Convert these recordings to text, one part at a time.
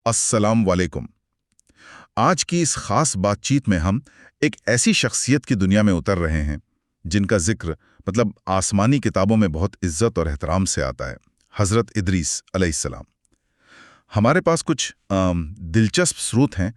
السلام علیکم۔ آج کی اس خاص بات چیت میں ہم ایک ایسی شخصیت کی دنیا میں اتر رہے ہیں جن کا ذکر آسمانی کتابوں میں بہت عزت اور احترام سے آتا ہے، حضرت ادریس علیہ السلام۔ ہمارے پاس کچھ دلچسپ ثبوت ہیں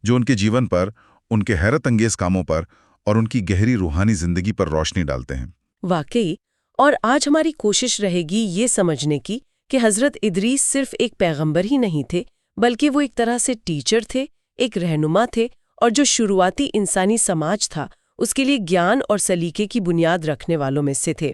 جو ان کے جیون پر، ان کے حیرت انگیز کاموں پر اور ان کی گہری روحانی زندگی پر روشنی ڈالتے ہیں۔ واقعی، اور آج ہماری کوشش رہے گی یہ سمجھنے کی کہ حضرت ادریس صرف ایک پیغمبر ہی نہیں تھے، بلکہ وہ ایک طرح سے ٹیچر تھے، ایک رہنما تھے، اور جو شروعاتی انسانی سماج تھا اس کے لیے گیان اور سلیقے کی بنیاد رکھنے والوں میں سے تھے۔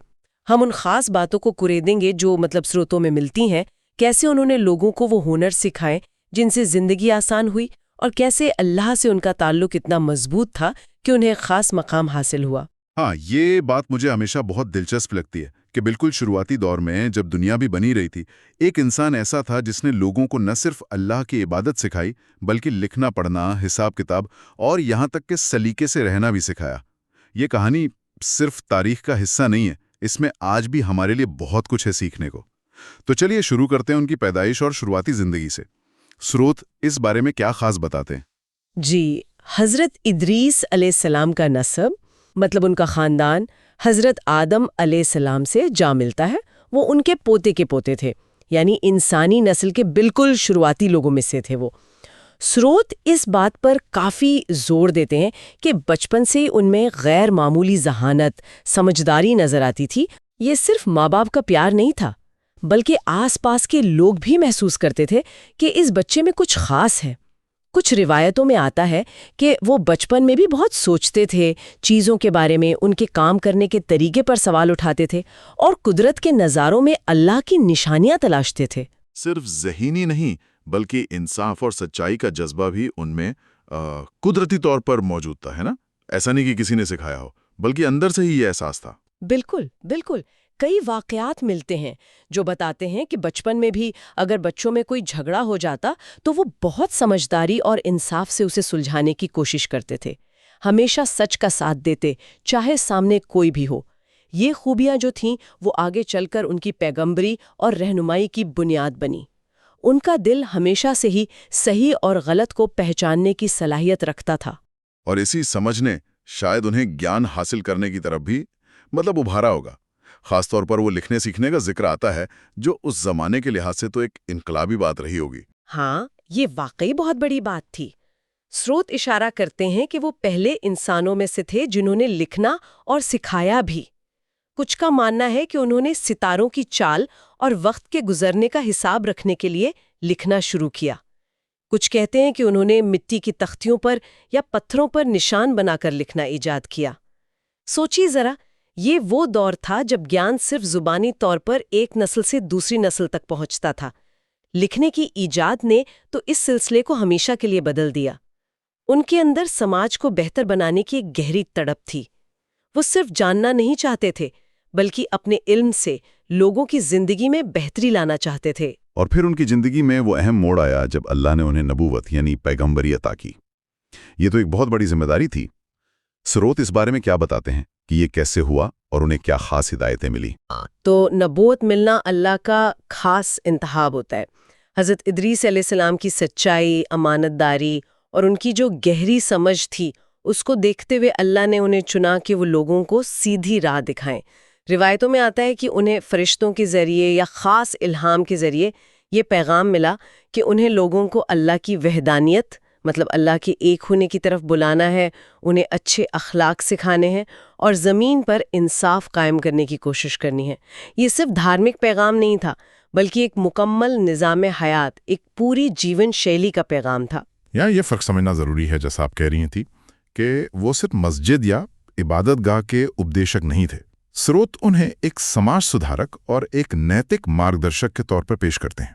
ہم ان خاص باتوں کو کریدیں گے جو سروتوں میں ملتی ہیں، کیسے انہوں نے لوگوں کو وہ ہنر سکھائے جن سے زندگی آسان ہوئی، اور کیسے اللہ سے ان کا تعلق اتنا مضبوط تھا کہ انہیں خاص مقام حاصل ہوا۔ ہاں، یہ بات مجھے ہمیشہ بہت دلچسپ لگتی ہے کہ بالکل شروعاتی دور میں جب دنیا بھی بنی رہی تھی، ایک انسان ایسا تھا جس نے لوگوں کو نہ صرف اللہ کی عبادت سکھائی بلکہ لکھنا پڑھنا، حساب کتاب اور یہاں تک کہ سلیقے سے رہنا بھی سکھایا۔ یہ کہانی صرف تاریخ کا حصہ نہیں ہے، اس میں آج بھی ہمارے لیے بہت کچھ ہے سیکھنے کو۔ تو چلیے شروع کرتے ہیں ان کی پیدائش اور شروعاتی زندگی سے۔ سروت اس بارے میں کیا خاص بتاتے ہیں؟ جی، حضرت ادریس علیہ السلام کا نسب، ان کا خاندان حضرت آدم علیہ السلام سے جا ملتا ہے۔ وہ ان کے پوتے کے پوتے تھے، یعنی انسانی نسل کے بالکل شروعاتی لوگوں میں سے تھے وہ۔ سروت اس بات پر کافی زور دیتے ہیں کہ بچپن سے ان میں غیر معمولی ذہانت، سمجھداری نظر آتی تھی۔ یہ صرف ماں باپ کا پیار نہیں تھا، بلکہ آس پاس کے لوگ بھی محسوس کرتے تھے کہ اس بچے میں کچھ خاص ہے۔ کچھ روایتوں میں آتا ہے کہ وہ بچپن میں بھی بہت سوچتے تھے، چیزوں کے بارے میں، ان کے کام کرنے کے طریقے پر سوال اٹھاتے تھے، اور قدرت کے نظاروں میں اللہ کی نشانیاں تلاشتے تھے۔ صرف ذہنی نہیں بلکہ انصاف اور سچائی کا جذبہ بھی ان میں قدرتی طور پر موجود تھا، ہے نا؟ ایسا نہیں کہ کسی نے سکھایا ہو، بلکہ اندر سے ہی یہ احساس تھا۔ بالکل بالکل۔ کئی واقعات ملتے ہیں جو بتاتے ہیں کہ بچپن میں بھی اگر بچوں میں کوئی جھگڑا ہو جاتا تو وہ بہت سمجھداری اور انصاف سے اسے سلجھانے کی کوشش کرتے تھے، ہمیشہ سچ کا ساتھ دیتے، چاہے سامنے کوئی بھی ہو۔ یہ خوبیاں جو تھیں وہ آگے چل کر ان کی پیغمبری اور رہنمائی کی بنیاد بنی۔ ان کا دل ہمیشہ سے ہی صحیح اور غلط کو پہچاننے کی صلاحیت رکھتا تھا، اور اسی سمجھ نے شاید انہیں گیان حاصل کرنے کی طرف بھی ابھارا ہوگا۔ خاص طور پر وہ لکھنے سیکھنے کا ذکر آتا ہے جو اس زمانے کے لحاظ سے تو ایک انقلابی بات رہی ہوگی۔ ہاں، یہ واقعی بہت بڑی بات تھی۔ سروت اشارہ کرتے ہیں کہ وہ پہلے انسانوں میں سے تھے جنہوں نے لکھنا اور سکھایا بھی۔ کچھ کا ماننا ہے کہ انہوں نے ستاروں کی چال اور وقت کے گزرنے کا حساب رکھنے کے لیے لکھنا شروع کیا۔ کچھ کہتے ہیں کہ انہوں نے مٹی کی تختیوں پر یا پتھروں پر نشان بنا کر لکھنا ایجاد کیا۔ سوچیے ذرا، یہ وہ دور تھا جب گیان صرف زبانی طور پر ایک نسل سے دوسری نسل تک پہنچتا تھا۔ لکھنے کی ایجاد نے تو اس سلسلے کو ہمیشہ کے لیے بدل دیا۔ ان کے اندر سماج کو بہتر بنانے کی ایک گہری تڑپ تھی۔ وہ صرف جاننا نہیں چاہتے تھے بلکہ اپنے علم سے لوگوں کی زندگی میں بہتری لانا چاہتے تھے۔ اور پھر ان کی زندگی میں وہ اہم موڑ آیا جب اللہ نے انہیں نبوت یعنی پیغمبری عطا کی۔ یہ تو ایک بہت بڑی ذمہ داری تھی۔ سروت اس بارے میں کیا بتاتے ہیں کہ یہ کیسے ہوا اور انہیں کیا خاص ہدایتیں ملی؟ تو نبوت ملنا اللہ کا خاص انتخاب ہوتا ہے۔ حضرت ادریس علیہ السلام کی سچائی، امانت داری اور ان کی جو گہری سمجھ تھی، اس کو دیکھتے ہوئے اللہ نے انہیں چنا کہ وہ لوگوں کو سیدھی راہ دکھائیں۔ روایتوں میں آتا ہے کہ انہیں فرشتوں کے ذریعے یا خاص الہام کے ذریعے یہ پیغام ملا کہ انہیں لوگوں کو اللہ کی وحدانیت، اللہ کے ایک ہونے کی طرف بلانا ہے، انہیں اچھے اخلاق سکھانے ہیں اور زمین پر انصاف قائم کرنے کی کوشش کرنی ہے۔ یہ صرف دھارمک پیغام نہیں تھا بلکہ ایک مکمل نظام حیات، ایک پوری جیون شیلی کا پیغام تھا۔ یہ فرق سمجھنا ضروری ہے، جیسا آپ کہہ رہی تھی کہ وہ صرف مسجد یا عبادت گاہ کے اپدیشک نہیں تھے۔ سروت انہیں ایک سماج سدھارک اور ایک نیتک مارگدرشک کے طور پر پیش کرتے ہیں۔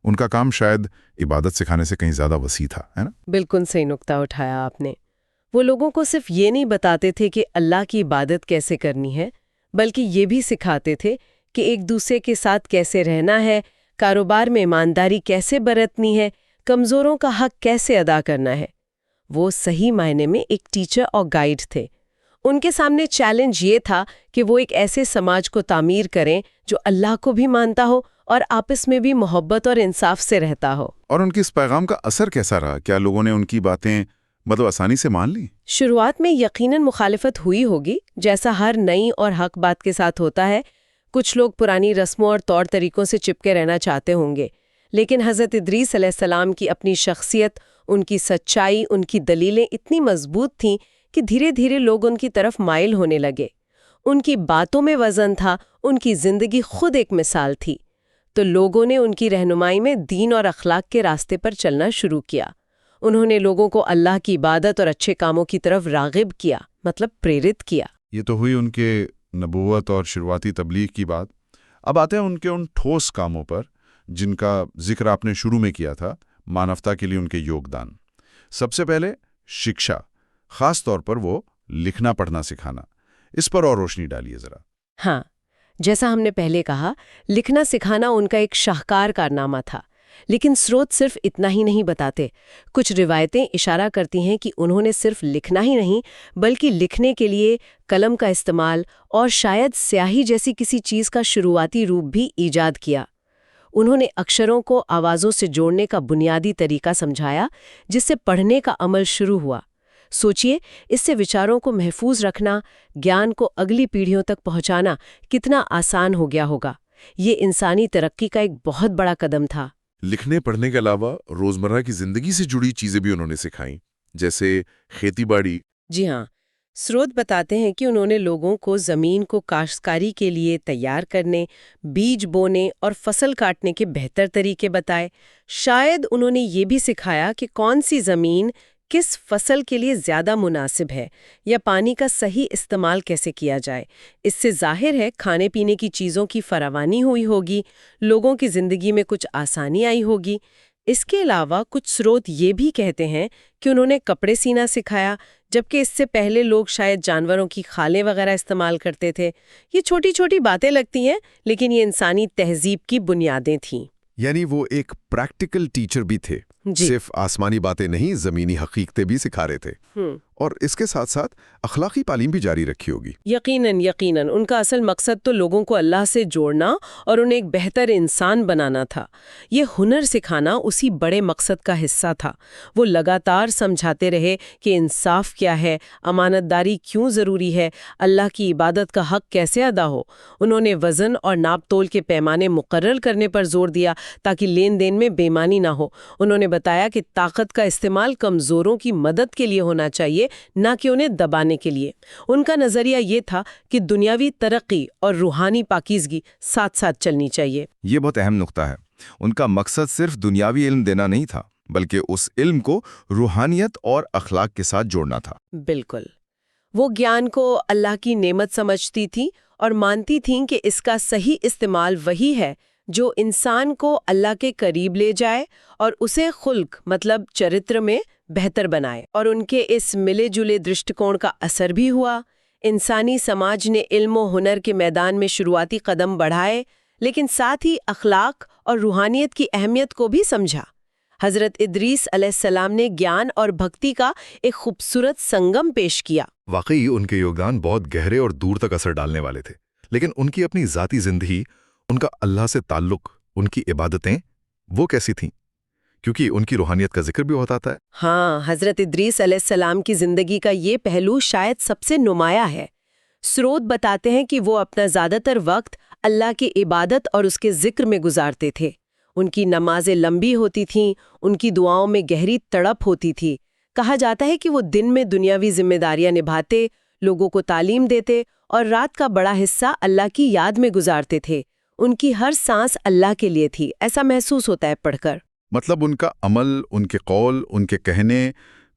ان کا کام شاید عبادت سکھانے سے کہیں زیادہ وسیع تھا، ہے نا؟ بالکل صحیح نقطہ اٹھایا آپ نے۔ وہ لوگوں کو صرف یہ نہیں بتاتے تھے کہ اللہ کی عبادت کیسے کرنی ہے، بلکہ یہ بھی سکھاتے تھے کہ ایک دوسرے کے ساتھ کیسے رہنا ہے، کاروبار میں ایمانداری کیسے برتنی ہے، کمزوروں کا حق کیسے ادا کرنا ہے۔ وہ صحیح معنی میں ایک ٹیچر اور گائیڈ تھے۔ ان کے سامنے چیلنج یہ تھا کہ وہ ایک ایسے سماج کو تعمیر کریں جو اللہ کو بھی مانتا ہو اور آپس میں بھی محبت اور انصاف سے رہتا ہو۔ اور ان کی اس پیغام کا اثر کیسا رہا؟ کیا لوگوں نے ان کی باتیں آسانی سے مان لی؟ شروعات میں یقیناً مخالفت ہوئی ہوگی، جیسا ہر نئی اور حق بات کے ساتھ ہوتا ہے۔ کچھ لوگ پرانی رسموں اور طور طریقوں سے چپکے رہنا چاہتے ہوں گے، لیکن حضرت ادریس علیہ السلام کی اپنی شخصیت، ان کی سچائی، ان کی دلیلیں اتنی مضبوط تھیں کہ دھیرے دھیرے لوگ ان کی طرف مائل ہونے لگے۔ ان کی باتوں میں وزن تھا، ان کی زندگی خود ایک مثال تھی، تو لوگوں نے ان کی رہنمائی میں دین اور اخلاق کے راستے پر چلنا شروع کیا۔ انہوں نے لوگوں کو اللہ کی عبادت اور اچھے کاموں کی طرف راغب کیا، پریرت کیا۔ یہ تو ہوئی ان کے نبوت اور شروعاتی تبلیغ کی بات۔ اب آتے ہیں ان کے ان ٹھوس کاموں پر جن کا ذکر آپ نے شروع میں کیا تھا، مانوتا کے لیے ان کے یوگدان۔ سب سے پہلے شکشا، خاص طور پر وہ لکھنا پڑھنا سکھانا، اس پر اور روشنی ڈالیے ذرا۔ ہاں، جیسا ہم نے پہلے کہا، لکھنا سکھانا ان کا ایک شاہکار کارنامہ تھا، لیکن سروت صرف اتنا ہی نہیں بتاتے۔ کچھ روایتیں اشارہ کرتی ہیں کہ انہوں نے صرف لکھنا ہی نہیں بلکہ لکھنے کے لیے قلم کا استعمال اور شاید سیاہی جیسی کسی چیز کا شروعاتی روپ بھی ایجاد کیا۔ انہوں نے اکشروں کو آوازوں سے جوڑنے کا بنیادی طریقہ سمجھایا، جس سے پڑھنے کا عمل شروع ہوا۔ سوچئے، اس سے وچاروں کو محفوظ رکھنا، گیان کو اگلی پیڑھیوں تک پہنچانا کتنا آسان ہو گیا ہوگا۔ یہ انسانی ترقی کا ایک بہت بڑا قدم تھا۔ لکھنے پڑھنے کے علاوہ روزمرہ کی زندگی سے جڑی چیزیں بھی انہوں نے سکھائیں، جیسے کھیتی باڑی۔ جی ہاں، سروت بتاتے ہیں کہ انہوں نے لوگوں کو زمین کو کاشتکاری کے لیے تیار کرنے، بیج بونے اور فصل کاٹنے کے بہتر طریقے بتائے۔ شاید انہوں نے یہ بھی سکھایا کہ کون سی زمین کس فصل کے لیے زیادہ مناسب ہے، یا پانی کا صحیح استعمال کیسے کیا جائے۔ اس سے ظاہر ہے کھانے پینے کی چیزوں کی فراوانی ہوئی ہوگی، لوگوں کی زندگی میں کچھ آسانی آئی ہوگی۔ اس کے علاوہ کچھ سروت یہ بھی کہتے ہیں کہ انہوں نے کپڑے سینا سکھایا، جبکہ اس سے پہلے لوگ شاید جانوروں کی کھالیں وغیرہ استعمال کرتے تھے۔ یہ چھوٹی چھوٹی باتیں لگتی ہیں، لیکن یہ انسانی تہذیب کی بنیادیں تھیں۔ یعنی وہ ایک پریکٹیکل ٹیچر بھی تھے، جی۔ صرف آسمانی باتیں نہیں، زمینی حقیقتیں بھی سکھا رہے تھے۔ اور اس کے ساتھ ساتھ اخلاقی تعلیم بھی جاری رکھی ہوگی۔ یقیناً ان کا اصل مقصد تو لوگوں کو اللہ سے جوڑنا اور انہیں ایک بہتر انسان بنانا تھا۔ یہ ہنر سکھانا اسی بڑے مقصد کا حصہ تھا۔ وہ لگاتار سمجھاتے رہے کہ انصاف کیا ہے، امانت داری کیوں ضروری ہے، اللہ کی عبادت کا حق کیسے ادا ہو۔ انہوں نے وزن اور ناپ تول کے پیمانے مقرر کرنے پر زور دیا تاکہ لین دین میں بے ایمانی نہ ہو۔ انہوں نے بتایا کہ طاقت کا استعمال کمزوروں کی مدد کے لیے ہونا چاہیے، نہ کہ انہیں دبانے کے لیے۔ ان کا نظریہ یہ تھا کہ دنیاوی ترقی اور روحانی پاکیزگی ساتھ ساتھ چلنی چاہیے۔ یہ بہت اہم نقطہ ہے۔ ان کا مقصد صرف دنیاوی علم دینا نہیں تھا، بلکہ اس علم کو روحانیت اور اخلاق کے ساتھ جوڑنا تھا۔ بالکل، وہ گیان کو اللہ کی نعمت سمجھتی تھی اور مانتی تھیں کہ اس کا صحیح استعمال وہی ہے جو انسان کو اللہ کے قریب لے جائے اور اسے خلق چرتر میں بہتر بنائے۔ اور ان کے اس ملے جلے درشٹکون کا اثر بھی ہوا۔ انسانی سماج نے علم و ہنر کے میدان میں شروعاتی قدم بڑھائے، لیکن ساتھ ہی اخلاق اور روحانیت کی اہمیت کو بھی سمجھا۔ حضرت ادریس علیہ السلام نے گیان اور بھکتی کا ایک خوبصورت سنگم پیش کیا۔ واقعی ان کے یوگدان بہت گہرے اور دور تک اثر ڈالنے والے تھے، لیکن ان کی اپنی ذاتی زندگی، ان کا اللہ سے تعلق، ان کی عبادتیں، وہ کیسی تھیں؟ کیونکہ ان کی روحانیت کا ذکر بھی ہوتا ہے۔ ہاں، حضرت ادریس علیہ السلام کی زندگی کا یہ پہلو شاید سب سے نمایاں ہے۔ سروت بتاتے ہیں کہ وہ اپنا زیادہ تر وقت اللہ کی عبادت اور اس کے ذکر میں گزارتے تھے۔ ان کی نمازیں لمبی ہوتی تھیں، ان کی دعاؤں میں گہری تڑپ ہوتی تھی۔ کہا جاتا ہے کہ وہ دن میں دنیاوی ذمہ داریاں نبھاتے، لوگوں کو تعلیم دیتے اور رات کا بڑا حصہ اللہ کی یاد میں گزارتے تھے۔ ان کی ہر سانس اللہ کے لیے تھی، ایسا محسوس ہوتا ہے پڑھ کر۔ ان کا عمل، ان کے قول، ان کے کہنے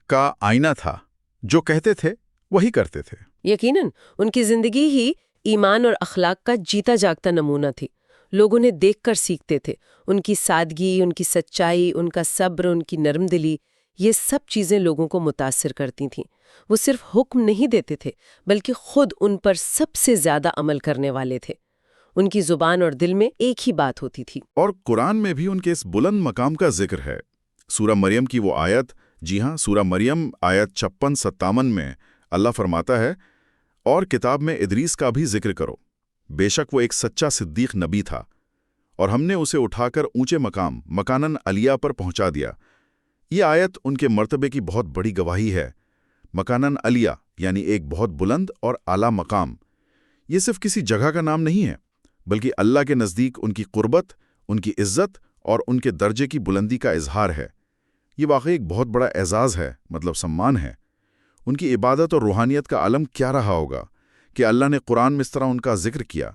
کا آئینہ تھا۔ جو کہتے تھے وہی کرتے تھے۔ یقیناً ان کی زندگی ہی ایمان اور اخلاق کا جیتا جاگتا نمونہ تھی۔ لوگ انہیں دیکھ کر سیکھتے تھے۔ ان کی سادگی، ان کی سچائی، ان کا صبر، ان کی نرم دلی، یہ سب چیزیں لوگوں کو متاثر کرتی تھیں۔ وہ صرف حکم نہیں دیتے تھے، بلکہ خود ان پر سب سے زیادہ عمل کرنے والے تھے۔ ان کی زبان اور دل میں ایک ہی بات ہوتی تھی۔ اور قرآن میں بھی ان کے اس بلند مقام کا ذکر ہے۔ سورہ مریم کی وہ آیت، جی ہاں، سورہ مریم آیت 56-57 میں اللہ فرماتا ہے، اور کتاب میں ادریس کا بھی ذکر کرو، بے شک وہ ایک سچا صدیق نبی تھا، اور ہم نے اسے اٹھا کر اونچے مقام مکانن علیہ پر پہنچا دیا۔ یہ آیت ان کے مرتبے کی بہت بڑی گواہی ہے۔ مکانن علیہ یعنی ایک بہت بلند اور اعلیٰ مقام۔ یہ صرف کسی جگہ کا نام نہیں ہے، بلکہ اللہ کے نزدیک ان کی قربت، ان کی عزت اور ان کے درجے کی بلندی کا اظہار ہے۔ یہ واقعی ایک بہت بڑا اعزاز ہے، مطلب سمان ہے۔ ان کی عبادت اور روحانیت کا عالم کیا رہا ہوگا کہ اللہ نے قرآن میں اس طرح ان کا ذکر کیا۔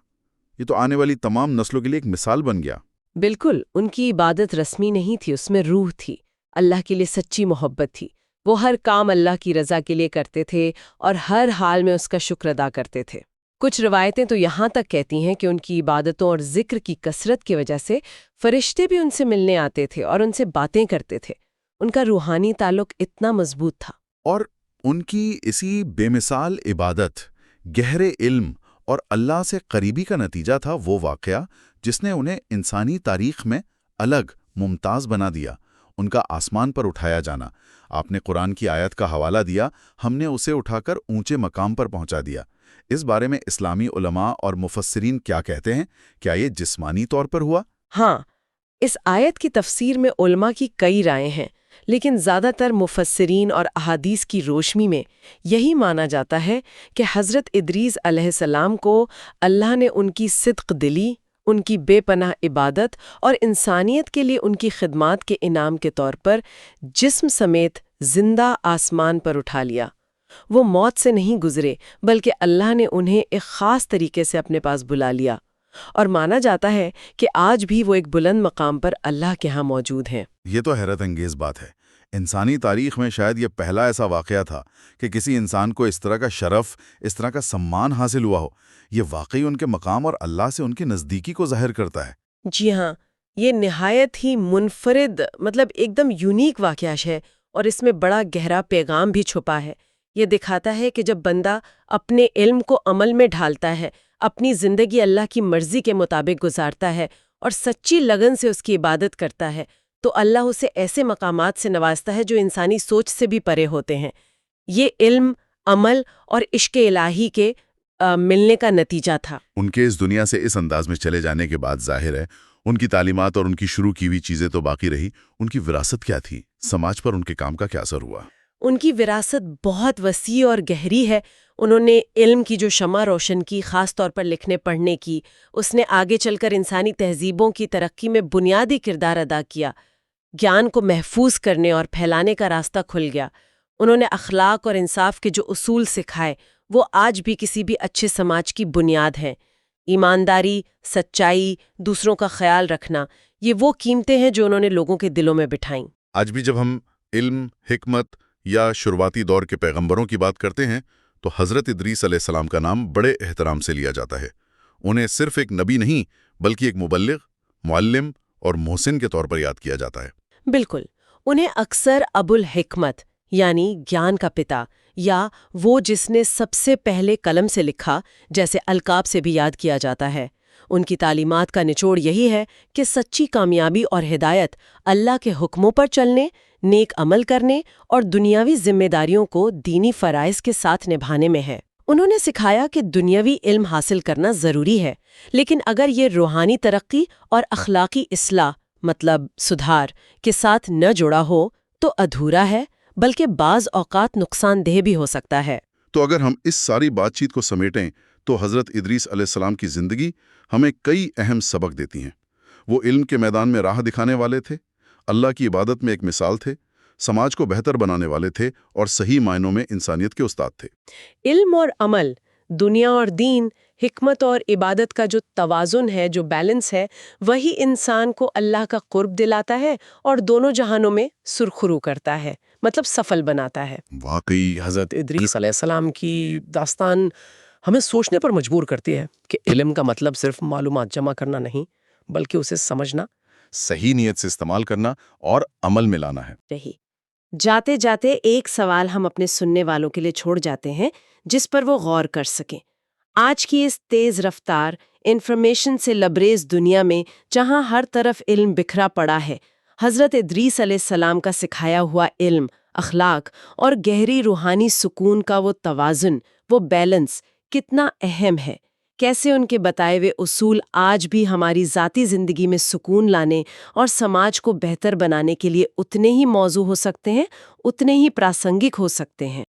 یہ تو آنے والی تمام نسلوں کے لیے ایک مثال بن گیا۔ بالکل، ان کی عبادت رسمی نہیں تھی، اس میں روح تھی، اللہ کے لیے سچی محبت تھی۔ وہ ہر کام اللہ کی رضا کے لیے کرتے تھے اور ہر حال میں اس کا شکر ادا کرتے تھے۔ کچھ روایتیں تو یہاں تک کہتی ہیں کہ ان کی عبادتوں اور ذکر کی کثرت کی وجہ سے فرشتے بھی ان سے ملنے آتے تھے اور ان سے باتیں کرتے تھے۔ ان کا روحانی تعلق اتنا مضبوط تھا۔ اور ان کی اسی بے مثال عبادت، گہرے علم اور اللہ سے قریبی کا نتیجہ تھا وہ واقعہ جس نے انہیں انسانی تاریخ میں الگ ممتاز بنا دیا، ان کا آسمان پر اٹھایا جانا۔ آپ نے قرآن کی آیت کا حوالہ دیا، ہم نے اسے اٹھا کر اونچے مقام پر پہنچا دیا۔ اس بارے میں اسلامی علماء اور مفسرین کیا کہتے ہیں؟ کیا یہ جسمانی طور پر ہوا؟ ہاں، اس آیت کی تفسیر میں علماء کی کئی رائے ہیں، لیکن زیادہ تر مفسرین اور احادیث کی روشنی میں یہی مانا جاتا ہے کہ حضرت ادریس علیہ السلام کو اللہ نے ان کی صدق دلی، ان کی بے پناہ عبادت اور انسانیت کے لیے ان کی خدمات کے انعام کے طور پر جسم سمیت زندہ آسمان پر اٹھا لیا۔ وہ موت سے نہیں گزرے، بلکہ اللہ نے انہیں ایک خاص طریقے سے اپنے پاس بلا لیا، اور مانا جاتا ہے کہ آج بھی وہ ایک بلند مقام پر اللہ کے ہاں موجود ہیں۔ یہ تو حیرت انگیز بات ہے۔ انسانی تاریخ میں شاید یہ پہلا ایسا واقعہ تھا کہ کسی انسان کو اس طرح کا شرف، اس طرح کا سمان حاصل ہوا ہو۔ یہ واقعی ان کے مقام اور اللہ سے ان کی نزدیکی کو ظاہر کرتا ہے۔ جی ہاں، یہ نہایت ہی منفرد، ایک دم یونیک واقعہ ہے، اور اس میں بڑا گہرا پیغام بھی چھپا ہے۔ یہ دکھاتا ہے کہ جب بندہ اپنے علم کو عمل میں ڈھالتا ہے، اپنی زندگی اللہ کی مرضی کے مطابق گزارتا ہے اور سچی لگن سے اس کی عبادت کرتا ہے، تو اللہ اسے ایسے مقامات سے نوازتا ہے جو انسانی سوچ سے بھی پرے ہوتے ہیں۔ یہ علم، عمل اور عشق الہی کے ملنے کا نتیجہ تھا۔ ان کے اس دنیا سے اس انداز میں چلے جانے کے بعد ظاہر ہے ان کی تعلیمات اور ان کی شروع کی ہوئی چیزیں تو باقی رہی۔ ان کی وراثت کیا تھی؟ سماج پر ان کے کام کا کیا اثر ہوا؟ ان کی وراثت بہت وسیع اور گہری ہے۔ انہوں نے علم کی جو شمع روشن کی، خاص طور پر لکھنے پڑھنے کی، اس نے آگے چل کر انسانی تہذیبوں کی ترقی میں بنیادی کردار ادا کیا۔ گیان کو محفوظ کرنے اور پھیلانے کا راستہ کھل گیا۔ انہوں نے اخلاق اور انصاف کے جو اصول سکھائے، وہ آج بھی کسی بھی اچھے سماج کی بنیاد ہیں۔ ایمانداری، سچائی، دوسروں کا خیال رکھنا، یہ وہ قیمتیں ہیں جو انہوں نے لوگوں کے دلوں میں بٹھائیں۔ آج بھی جب ہم علم، حکمت یا شروعاتی دور کے پیغمبروں کی بات کرتے ہیں تو حضرت ادریس علیہ السلام کا نام بڑے احترام سے لیا جاتا ہے۔ انہیں صرف ایک نبی نہیں بلکہ ایک مبلغ، معلم اور محسن کے طور پر یاد کیا جاتا ہے۔ بالکل، انہیں اکثر ابو الحکمت یعنی گیان کا پتا، یا وہ جس نے سب سے پہلے قلم سے لکھا جیسے القاب سے بھی یاد کیا جاتا ہے۔ ان کی تعلیمات کا نچوڑ یہی ہے کہ سچی کامیابی اور ہدایت اللہ کے حکموں پر چلنے، نیک عمل کرنے اور دنیاوی ذمہ داریوں کو دینی فرائض کے ساتھ نبھانے میں ہے۔ انہوں نے سکھایا کہ دنیاوی علم حاصل کرنا ضروری ہے، لیکن اگر یہ روحانی ترقی اور اخلاقی اصلاح سدھار کے ساتھ نہ جڑا ہو تو ادھورا ہے، بلکہ بعض اوقات نقصان دہ بھی ہو سکتا ہے۔ تو اگر ہم اس ساری بات چیت کو سمیٹیں تو حضرت ادریس علیہ السلام کی زندگی ہمیں کئی اہم سبق دیتی ہیں۔ وہ علم کے میدان میں راہ دکھانے والے تھے، اللہ کی عبادت میں ایک مثال تھے، سماج کو بہتر بنانے والے تھے اور صحیح معنوں میں انسانیت کے استاد تھے۔ علم اور عمل، دنیا اور دین، حکمت اور عبادت کا جو توازن ہے، جو بیلنس ہے، وہی انسان کو اللہ کا قرب دلاتا ہے اور دونوں جہانوں میں سرخرو کرتا ہے، سفل بناتا ہے۔ واقعی حضرت ادریس علیہ السلام کی داستان ہمیں سوچنے پر مجبور کرتی ہے کہ علم کا مطلب صرف معلومات جمع کرنا نہیں، بلکہ اسے سمجھنا، صحیح نیت سے استعمال کرنا اور عمل میں لانا ہے۔ رہی جاتے جاتے ایک سوال ہم اپنے سننے والوں کے لیے چھوڑ جاتے ہیں جس پر وہ غور کر سکیں۔ آج کی اس تیز رفتار، انفارمیشن سے لبریز دنیا میں جہاں ہر طرف علم بکھرا پڑا ہے، حضرت ادریس علیہ السلام کا سکھایا ہوا علم، اخلاق اور گہری روحانی سکون کا وہ توازن، وہ بیلنس کتنا اہم ہے؟ کیسے ان کے بتائے ہوئے اصول آج بھی ہماری ذاتی زندگی میں سکون لانے اور سماج کو بہتر بنانے کے لیے اتنے ہی موزوں ہو سکتے ہیں، اتنے ہی پراسنگک ہو سکتے ہیں۔